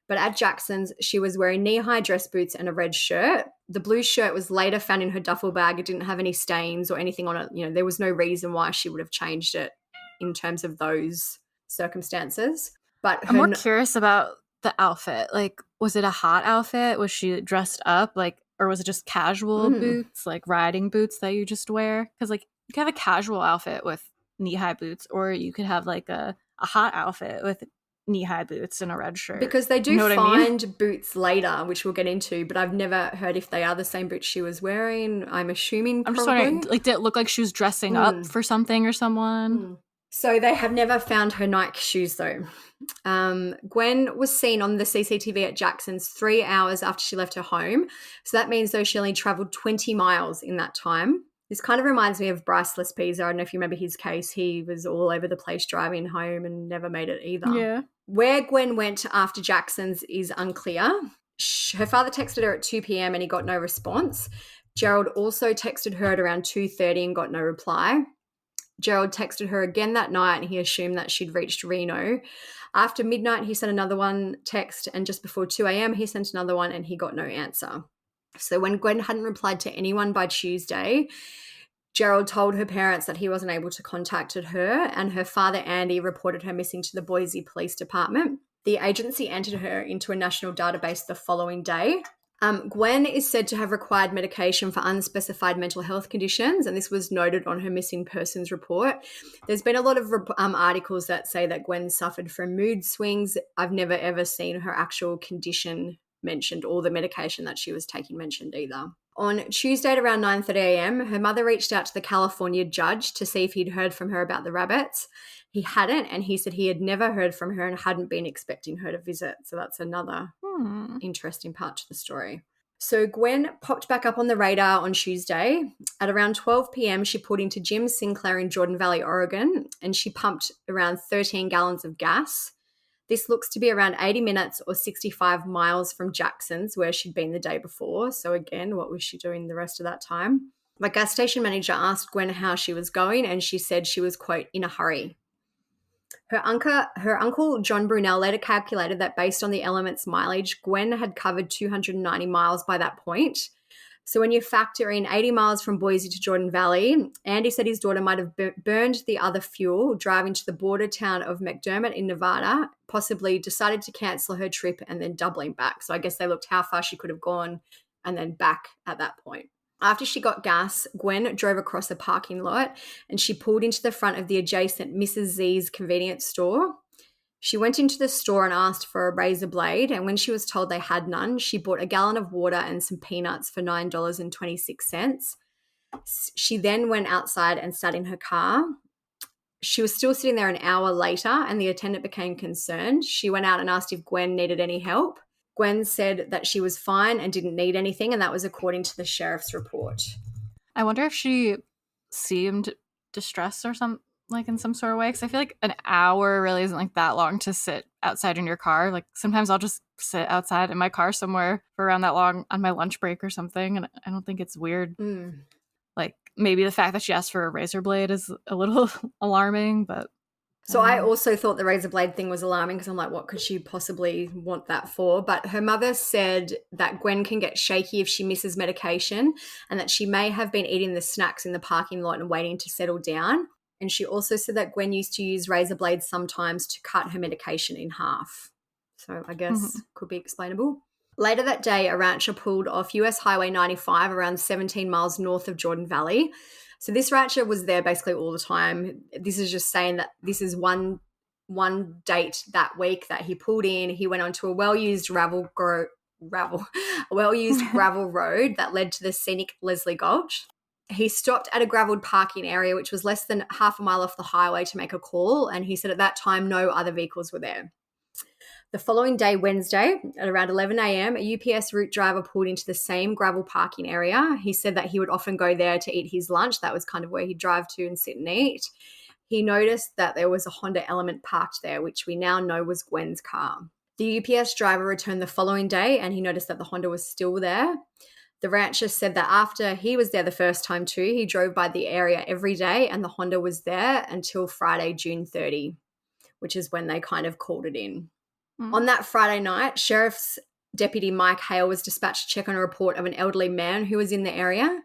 But at Jackson's, she was wearing knee-high dress boots and a red shirt. The blue shirt was later found in her duffel bag. It didn't have any stains or anything on it. You know, there was no reason why she would have changed it in terms of those circumstances. But I'm more curious about the outfit. Like, was it a hot outfit? Was she dressed up? Like, or was it just casual boots, like riding boots that you just wear? Because, like, you could have a casual outfit with knee-high boots, or you could have, like, a hot outfit with knee-high boots and a red shirt. Because they do find boots later, which we'll get into, but I've never heard if they are the same boots she was wearing. I'm assuming I'm just wondering, like, did it look like she was dressing up for something or someone? So they have never found her Nike shoes, though. Gwen was seen on the CCTV at Jackson's 3 hours after she left her home. So that means, though, she only traveled 20 miles in that time. This kind of reminds me of Bryce Lespiza. I don't know if you remember his case. He was all over the place driving home and never made it either. Yeah. Where Gwen went after Jackson's is unclear. Her father texted her at 2 p.m. and he got no response. Gerald also texted her at around 2:30 and got no reply. Gerald texted her again that night and he assumed that she'd reached Reno. After midnight, he sent another one text, and just before 2 a.m., he sent another one and he got no answer. So when Gwen hadn't replied to anyone by Tuesday, Gerald told her parents that he wasn't able to contact her, and her father, Andy, reported her missing to the Boise Police Department. The agency entered her into a national database the following day. Gwen is said to have required medication for unspecified mental health conditions, and this was noted on her missing persons report. There's been a lot of articles that say that Gwen suffered from mood swings. I've never, ever seen her actual condition mentioned or the medication that she was taking mentioned either. On Tuesday at around 9:30 a.m., her mother reached out to the California judge to see if he'd heard from her about the rabbits. He hadn't, and he said he had never heard from her and hadn't been expecting her to visit. So that's another interesting part to the story. So Gwen popped back up on the radar on Tuesday. At around 12 p.m., she pulled into Jim Sinclair in Jordan Valley, Oregon, and she pumped around 13 gallons of gas. This looks to be around 80 minutes or 65 miles from Jackson's, where she'd been the day before. So again, what was she doing the rest of that time? My gas station manager asked Gwen how she was going, and she said she was, quote, in a hurry. Her uncle, John Brunelle, later calculated that based on the element's mileage, Gwen had covered 290 miles by that point. So when you factor in 80 miles from Boise to Jordan Valley, Andy said his daughter might have burned the other fuel, driving to the border town of McDermott in Nevada, possibly decided to cancel her trip and then doubling back. So I guess they looked how far she could have gone and then back at that point. After she got gas, Gwen drove across a parking lot and she pulled into the front of the adjacent Mrs. Z's convenience store. She went into the store and asked for a razor blade, and when she was told they had none, she bought a gallon of water and some peanuts for $9.26. She then went outside and sat in her car. She was still sitting there an hour later, and the attendant became concerned. She went out and asked if Gwen needed any help. Gwen said that she was fine and didn't need anything, and that was according to the sheriff's report. I wonder if she seemed distressed or something, like in some sort of way, because I feel like an hour really isn't like that long to sit outside in your car. Like sometimes I'll just sit outside in my car somewhere for around that long on my lunch break or something, and I don't think it's weird. Like maybe the fact that she asked for a razor blade is a little alarming, but so I also thought the razor blade thing was alarming because I'm like, what could she possibly want that for? But her mother said that Gwen can get shaky if she misses medication, and that she may have been eating the snacks in the parking lot and waiting to settle down. And she also said that Gwen used to use razor blades sometimes to cut her medication in half. So I guess could be explainable. Later that day, a rancher pulled off US Highway 95 around 17 miles north of Jordan Valley. So this rancher was there basically all the time. This is just saying that this is one date that week that he pulled in. He went onto a well-used gravel road that led to the scenic Leslie Gulch. He stopped at a graveled parking area, which was less than half a mile off the highway, to make a call, and he said at that time no other vehicles were there. The following day, Wednesday, at around 11 a.m., a UPS route driver pulled into the same gravel parking area. He said that he would often go there to eat his lunch. That was kind of where he'd drive to and sit and eat. he noticed that there was a Honda Element parked there, which we now know was Gwen's car. The UPS driver returned the following day and he noticed that the Honda was still there. The rancher said that after he was there the first time too, he drove by the area every day and the Honda was there until Friday, June 30, which is when they kind of called it in. On that Friday night, Sheriff's Deputy Mike Hale was dispatched to check on a report of an elderly man who was in the area.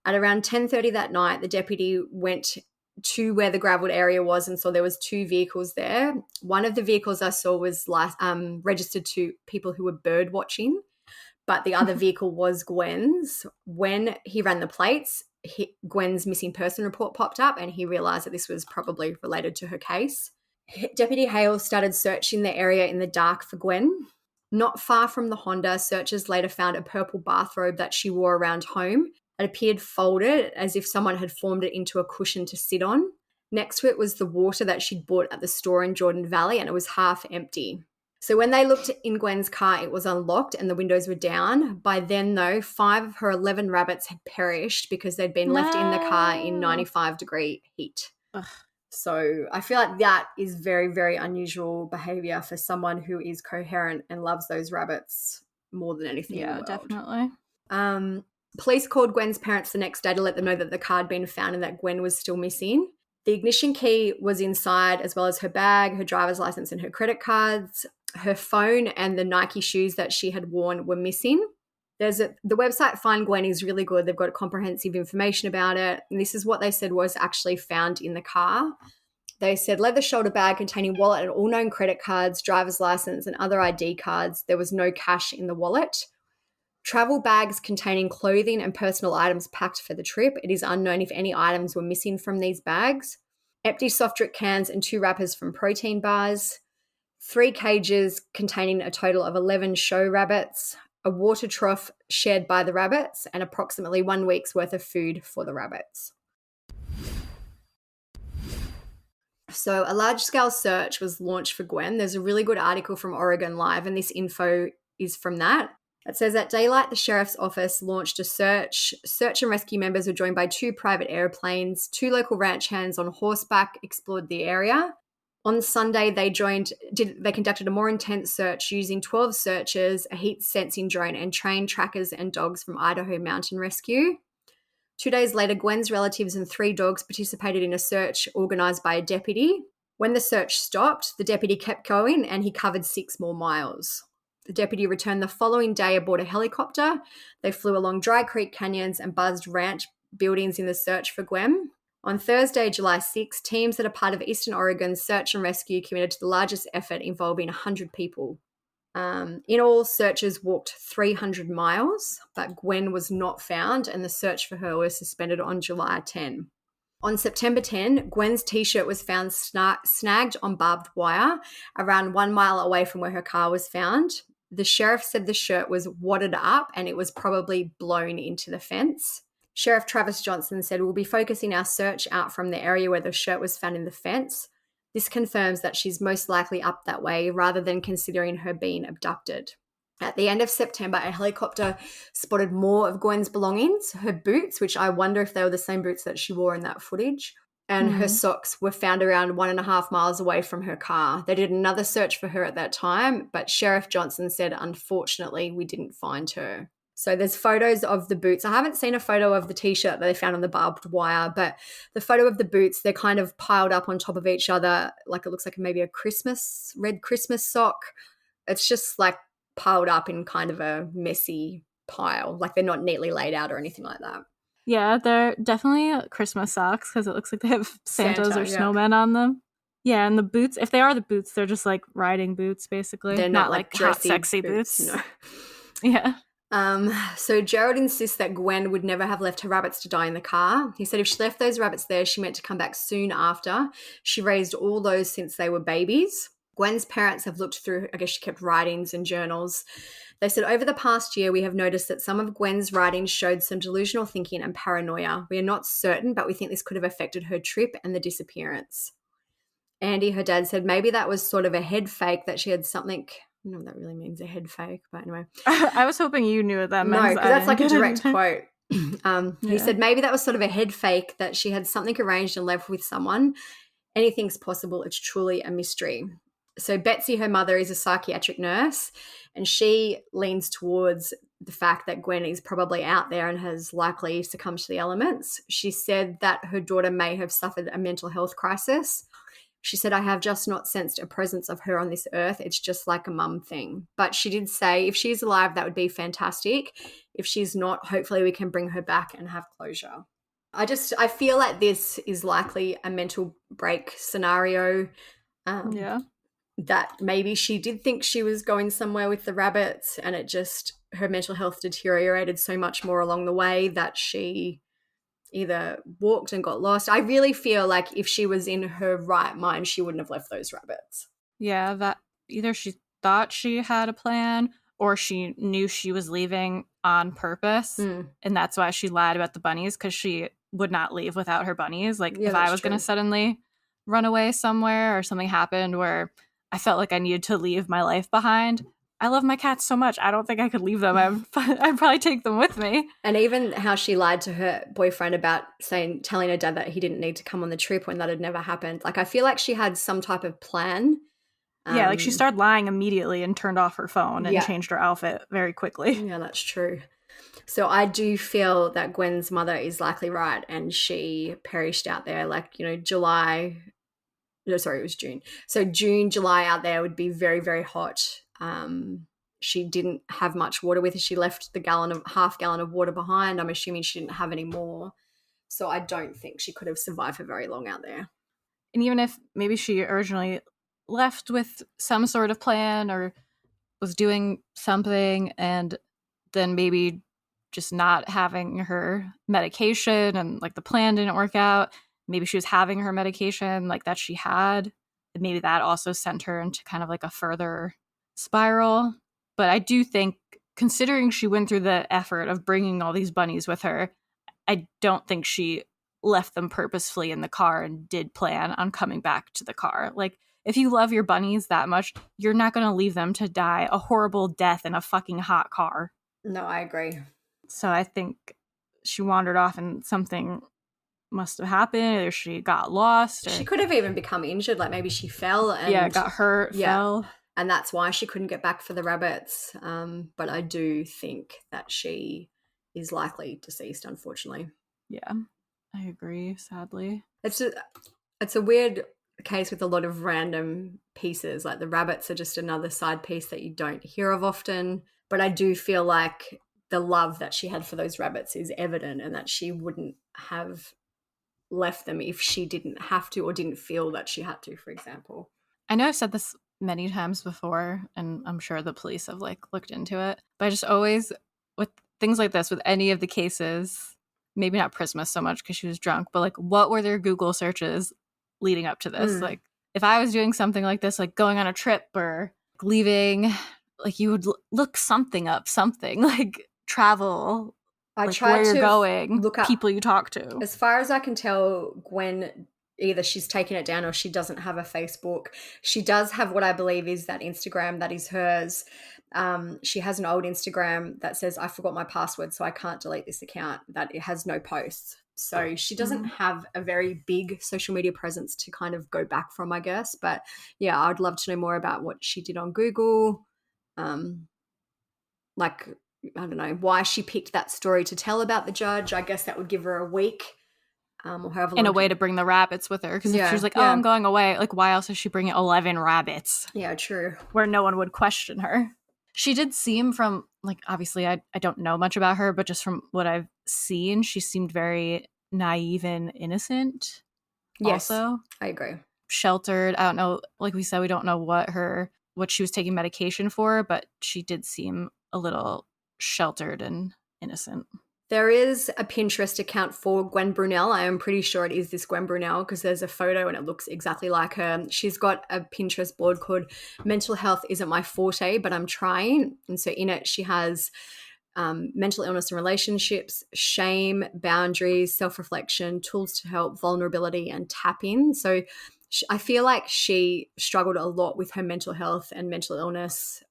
At around 10:30 that night, the deputy went to where the gravelled area was and saw there was 2 vehicles there. One of the vehicles I saw was registered to people who were bird watching, but the other vehicle was Gwen's. When he ran the plates, Gwen's missing person report popped up and he realised that this was probably related to her case. Deputy Hale started searching the area in the dark for Gwen. Not far from the Honda, searchers later found a purple bathrobe that she wore around home. It appeared folded as if someone had formed it into a cushion to sit on. Next to it was the water that she'd bought at the store in Jordan Valley and it was half empty. So when they looked in Gwen's car, it was unlocked and the windows were down. By then, though, 5 of her 11 rabbits had perished because they'd been left in the car in 95-degree heat. Ugh. So I feel like that is very, very unusual behavior for someone who is coherent and loves those rabbits more than anything in the world. Definitely. Police called Gwen's parents the next day to let them know that the car had been found and that Gwen was still missing. The ignition key was inside, as well as her bag, her driver's license and her credit cards. Her phone and the Nike shoes that she had worn were missing. The website Find Gwen is really good. They've got comprehensive information about it. And this is what they said was actually found in the car. They said leather shoulder bag containing wallet and all known credit cards, driver's license and other ID cards. There was no cash in the wallet. Travel bags containing clothing and personal items packed for the trip. It is unknown if any items were missing from these bags. Empty soft drink cans and 2 wrappers from protein bars. 3 cages containing a total of 11 show rabbits. A water trough shared by the rabbits, and approximately 1 week's worth of food for the rabbits. So a large-scale search was launched for Gwen. There's a really good article from Oregon Live, and this info is from that. It says at daylight, the sheriff's office launched a search. Search and rescue members were joined by 2 private airplanes. 2 local ranch hands on horseback explored the area. On Sunday, they conducted a more intense search using 12 searchers, a heat sensing drone, and trained trackers and dogs from Idaho Mountain Rescue. 2 days later, Gwen's relatives and 3 dogs participated in a search organised by a deputy. When the search stopped, the deputy kept going and he covered 6 more miles. The deputy returned the following day aboard a helicopter. They flew along dry creek canyons and buzzed ranch buildings in the search for Gwen. On Thursday, July 6, teams that are part of Eastern Oregon's search and rescue committed to the largest effort involving 100 people. In all, searchers walked 300 miles, but Gwen was not found and the search for her was suspended on July 10. On September 10, Gwen's T-shirt was found snagged on barbed wire around 1 mile away from where her car was found. The sheriff said the shirt was wadded up and it was probably blown into the fence. Sheriff Travis Johnson said, we'll be focusing our search out from the area where the shirt was found in the fence. This confirms that she's most likely up that way rather than considering her being abducted. At the end of September, a helicopter spotted more of Gwen's belongings, her boots, which I wonder if they were the same boots that she wore in that footage, and her socks were found around 1.5 miles away from her car. They did another search for her at that time, but Sheriff Johnson said, unfortunately, we didn't find her. So there's photos of the boots. I haven't seen a photo of the T-shirt that they found on the barbed wire, but the photo of the boots, they're kind of piled up on top of each other, like it looks like maybe a red Christmas sock. It's just like piled up in kind of a messy pile, like they're not neatly laid out or anything like that. Yeah, they're definitely Christmas socks because it looks like they have Santas or snowmen on them. Yeah, and the boots, if they are the boots, they're just like riding boots, basically. They're not like hot, sexy boots. No. Yeah. So Gerald insists that Gwen would never have left her rabbits to die in the car. He said if she left those rabbits there, she meant to come back soon after. She raised all those since they were babies. Gwen's parents have looked through, I guess she kept writings and journals. They said, over the past year, we have noticed that some of Gwen's writings showed some delusional thinking and paranoia. We are not certain, but we think this could have affected her trip and the disappearance. Andy, her dad, said maybe that was sort of a head fake, that she had something. I don't know what that really means, a head fake, but anyway. I was hoping you knew what that meant. No, because that's like a direct quote. He said maybe that was sort of a head fake, that she had something arranged and left with someone. anything's possible. It's truly a mystery. So Betsy, her mother, is a psychiatric nurse, and she leans towards the fact that Gwen is probably out there and has likely succumbed to the elements. She said that her daughter may have suffered a mental health crisis. She said, I have just not sensed a presence of her on this earth. It's just like a mum thing. But she did say if she's alive, that would be fantastic. If she's not, hopefully we can bring her back and have closure. I feel like this is likely a mental break scenario. That maybe she did think she was going somewhere with the rabbits, and her mental health deteriorated so much more along the way that she either walked and got lost. I really feel like if she was in her right mind, she wouldn't have left those rabbits. Yeah, that either she thought she had a plan or she knew she was leaving on purpose, and that's why she lied about the bunnies, because she would not leave without her bunnies. Like, if I was going to suddenly run away somewhere or something happened where I felt like I needed to leave my life behind, I love my cats so much. I don't think I could leave them. I'd probably take them with me. And even how she lied to her boyfriend about telling her dad that he didn't need to come on the trip when that had never happened. Like, I feel like she had some type of plan. Yeah, like she started lying immediately and turned off her phone and changed her outfit very quickly. Yeah, that's true. So I do feel that Gwen's mother is likely right, and she perished out there like, July. No, sorry, it was June. So June, July out there would be very, very hot. She didn't have much water with her. She left half gallon of water behind. I'm assuming she didn't have any more. So I don't think she could have survived for very long out there. And even if maybe she originally left with some sort of plan or was doing something, and then maybe just not having her medication and like the plan didn't work out, maybe she was having her medication like that she had, and maybe that also sent her into kind of like a further spiral. But I do think, considering she went through the effort of bringing all these bunnies with her, I don't think she left them purposefully in the car and did plan on coming back to the car. Like, if you love your bunnies that much, you're not going to leave them to die a horrible death in a fucking hot car. No, I agree. So I think she wandered off and something must have happened, or she got lost. Or she could have even become injured, like maybe she fell and got hurt, fell. And that's why she couldn't get back for the rabbits. But I do think that she is likely deceased, unfortunately. Yeah, I agree, sadly. It's a weird case with a lot of random pieces. Like, the rabbits are just another side piece that you don't hear of often. But I do feel like the love that she had for those rabbits is evident, and that she wouldn't have left them if she didn't have to or didn't feel that she had to, for example. I know I've said this many times before, and I'm sure the police have looked into it, but I just always, with things like this, with any of the cases, maybe not Prisma so much because she was drunk, but what were their Google searches leading up to this? Like, if I was doing something like this, like going on a trip or leaving, like, you would look something up, like travel, I like tried where you're to going, look up people you talk to. As far as I can tell, Gwen, either she's taken it down or she doesn't have a Facebook. She does have what I believe is that Instagram that is hers. She has an old Instagram that says, I forgot my password, so I can't delete this account, that it has no posts. So she doesn't have a very big social media presence to kind of go back from, I guess. But yeah, I'd love to know more about what she did on Google. I don't know, why she picked that story to tell about the judge. I guess that would give her a week. Or however long. In a way to bring the rabbits with her. Because if she was like, I'm going away, like, why else is she bringing 11 rabbits? Yeah, true. Where no one would question her. She did seem from, obviously I don't know much about her, but just from what I've seen, she seemed very naive and innocent. Yes, also. I agree. Sheltered. I don't know. Like we said, we don't know what she was taking medication for, but she did seem a little sheltered and innocent. There is a Pinterest account for Gwen Brunelle. I am pretty sure it is this Gwen Brunelle because there's a photo and it looks exactly like her. She's got a Pinterest board called Mental Health Isn't My Forte, but I'm trying. And so in it, she has mental illness and relationships, shame, boundaries, self-reflection, tools to help, vulnerability, and tap in. So I feel like she struggled a lot with her mental health and mental illness.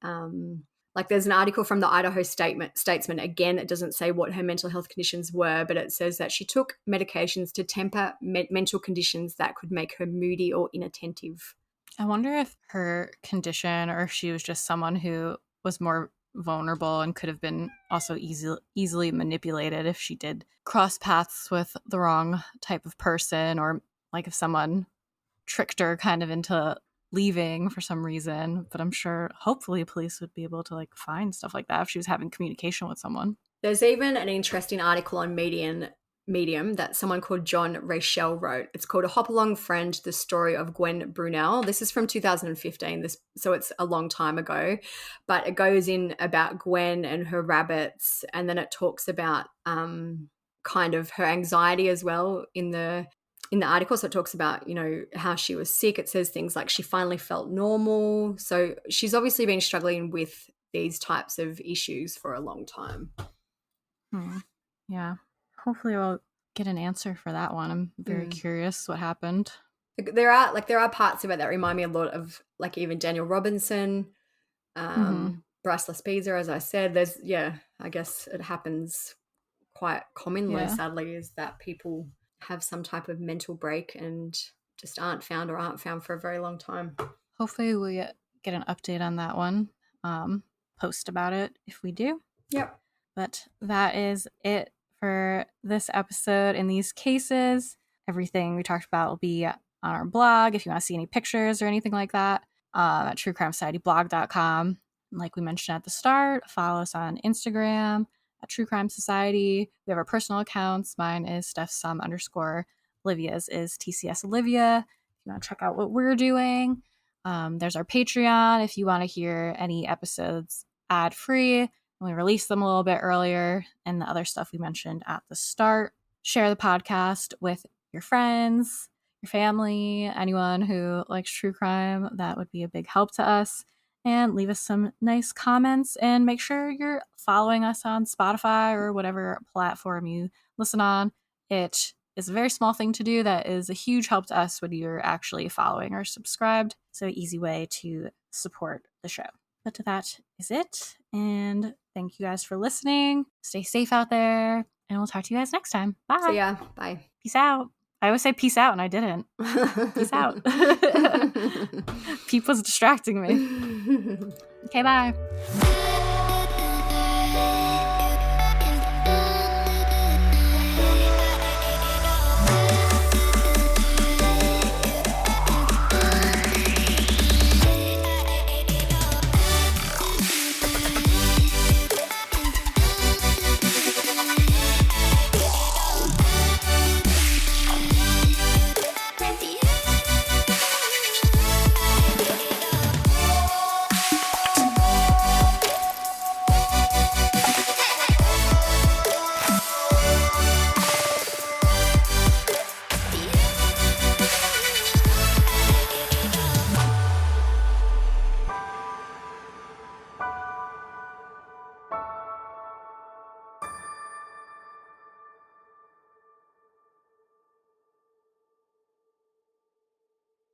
Like there's an article from the Idaho Statesman. Again, it doesn't say what her mental health conditions were, but it says that she took medications to temper mental conditions that could make her moody or inattentive. I wonder if her condition, or if she was just someone who was more vulnerable and could have been also easily manipulated if she did cross paths with the wrong type of person, or like if someone tricked her kind of into leaving for some reason. But I'm sure hopefully police would be able to like find stuff like that if she was having communication with someone. There's even an interesting article on Medium that someone called John Rachel wrote. It's called A Hop Along Friend, The Story of Gwen Brunelle. This is from 2015, so it's a long time ago, but it goes in about Gwen and her rabbits, and then it talks about kind of her anxiety as well in the article. So it talks about, you know, how she was sick. It says things like she finally felt normal. So she's obviously been struggling with these types of issues for a long time. Yeah. Hopefully we'll get an answer for that one. I'm very curious what happened. There are parts of it that remind me a lot of like even Daniel Robinson, Bryce Laspiza, as I said. I guess it happens quite commonly, sadly, is that people have some type of mental break and just aren't found for a very long time. Hopefully we get an update on that one. Post about it if we do. Yep. But that is it for this episode. In these cases, everything we talked about will be on our blog if you want to see any pictures or anything like that, at truecrimesocietyblog.com. Like we mentioned at the start, follow us on Instagram at True Crime Society. We have our personal accounts. Mine is StephSum_. Olivia's is TCS Olivia. If you want to check out what we're doing. There's our Patreon if you want to hear any episodes ad-free. We release them a little bit earlier, and the other stuff we mentioned at the start. Share the podcast with your friends, your family, anyone who likes true crime. That would be a big help to us. And leave us some nice comments, and make sure you're following us on Spotify or whatever platform you listen on. It is a very small thing to do that is a huge help to us when you're actually following or subscribed. So easy way to support the show. But that is it. And thank you guys for listening. Stay safe out there. And we'll talk to you guys next time. Bye. See ya. Bye. Peace out. I always say peace out, and I didn't. Peace out. Peep was distracting me. Okay, bye.